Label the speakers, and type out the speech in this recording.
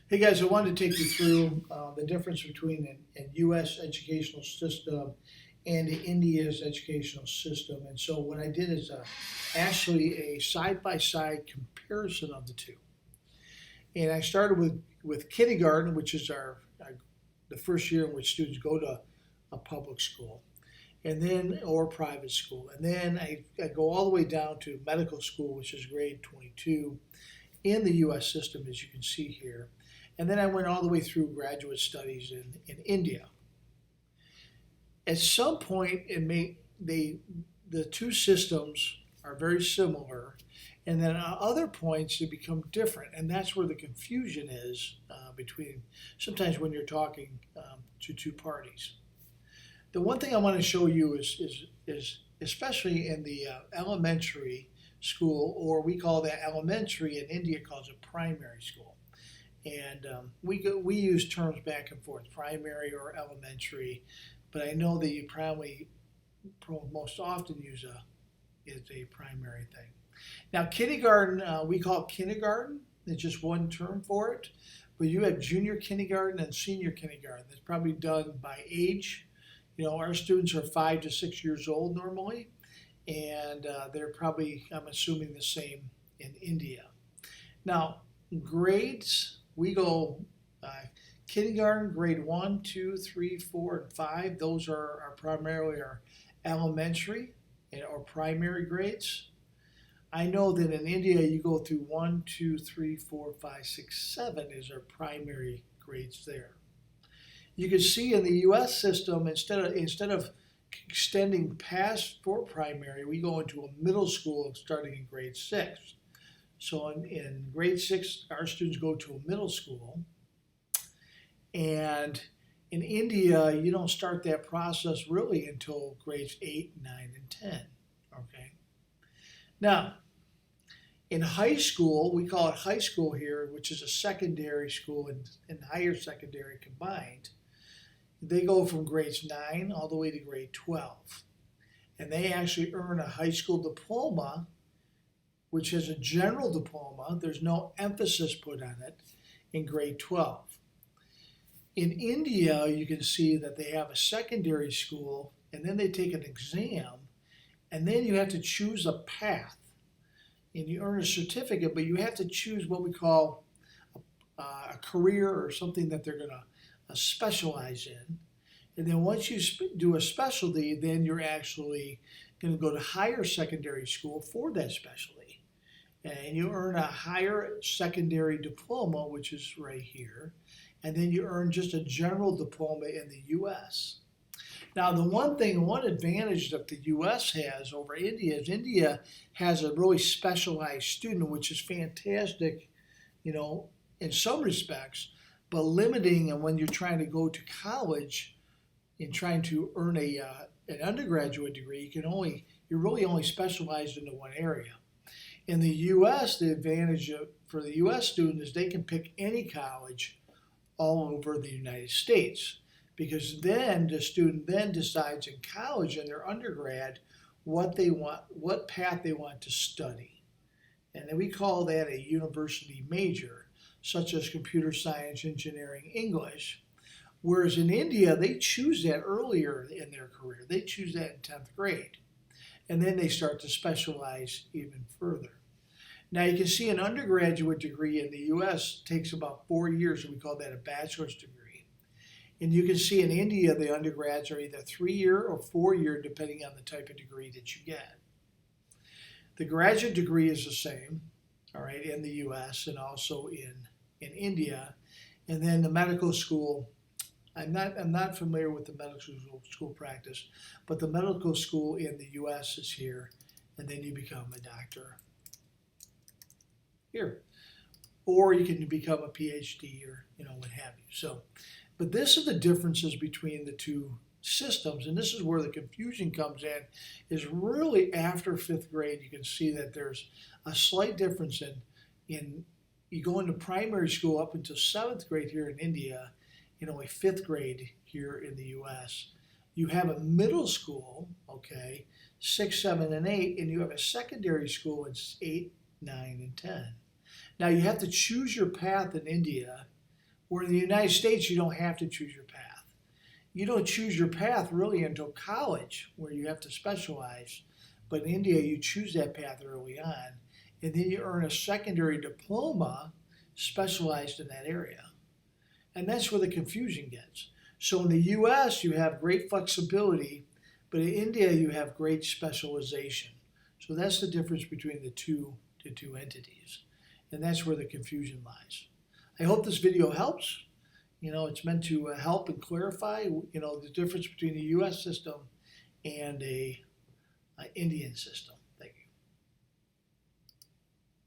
Speaker 1: Hey guys, I wanted to take you through the difference between an U.S. educational system and India's educational system. And so what I did is actually a side-by-side comparison of the two. And I started with kindergarten, which is the first year in which students go to a public school, and then or private school. And then I go all the way down to medical school, which is grade 22 in the U.S. system, as you can see here. And then I went all the way through graduate studies in India. At some point, the two systems are very similar, and then at other points they become different, and that's where the confusion is between sometimes when you're talking to two parties. The one thing I want to show you is especially in the elementary school, or we call that elementary, in India calls it primary school. And we use terms back and forth, primary or elementary, but I know that you probably most often use is a primary thing. Now, kindergarten, we call it kindergarten. It's just one term for it. But you have junior kindergarten and senior kindergarten. That's probably done by age. Our students are 5 to 6 years old normally, and they're probably, I'm assuming, the same in India. Now, grades, we go kindergarten, grade 1, 2, 3, 4, and 5. Those are primarily our elementary or primary grades. I know that in India you go through 1, 2, 3, 4, 5, 6, 7 is our primary grades there. You can see in the U.S. system, instead of extending past for primary, we go into a middle school starting in grade 6. So in grade 6, our students go to a middle school. And in India, you don't start that process really until grades 8, 9, and 10. Okay. Now, in high school, we call it high school here, which is a secondary school and higher secondary combined. They go from grades 9 all the way to grade 12. And they actually earn a high school diploma, which is a general diploma. There's no emphasis put on it in grade 12. In India, you can see that they have a secondary school, and then they take an exam, and then you have to choose a path. And you earn a certificate, but you have to choose what we call a career or something that they're going to specialize in. And then once you do a specialty, then you're actually going to go to higher secondary school for that specialty. And you earn a higher secondary diploma, which is right here. And then you earn just a general diploma in the U.S. Now, one advantage that the U.S. has over India is India has a really specialized student, which is fantastic, in some respects, but limiting. And when you're trying to go to college and trying to earn an undergraduate degree, you're really only specialized into one area. In the U.S., the advantage for the U.S. student is they can pick any college all over the United States, because then the student then decides in college and their undergrad what path they want to study. And then we call that a university major, such as computer science, engineering, English. Whereas in India, they choose that earlier in their career. They choose that in 10th grade. And then they start to specialize even further. Now you can see an undergraduate degree in the U.S. takes about 4 years, and we call that a bachelor's degree. And you can see in India, the undergrads are either 3-year or 4-year, depending on the type of degree that you get. The graduate degree is the same, all right, in the U.S. and also in India. And then the medical school, I'm not familiar with the medical school practice, but the medical school in the U.S. is here, and then you become a doctor here, or you can become a PhD or what have you. So, but this is the differences between the two systems, and this is where the confusion comes in. Is really after 5th grade, you can see that there's a slight difference in you go into primary school up until 7th grade here in India, a 5th grade here in the U.S. You have a middle school, okay, 6, 7, and 8, and you have a secondary school in 8, 9, and 10. Now you have to choose your path in India, Where in the United States, you don't have to choose your path. You don't choose your path really until college, where you have to specialize. But in India, you choose that path early on, and then you earn a secondary diploma specialized in that area. And that's where the confusion gets. So in the US, you have great flexibility, but in India, you have great specialization. So that's the difference between the two entities. And that's where the confusion lies. I hope this video helps. It's meant to help and clarify, the difference between the US system and a Indian system.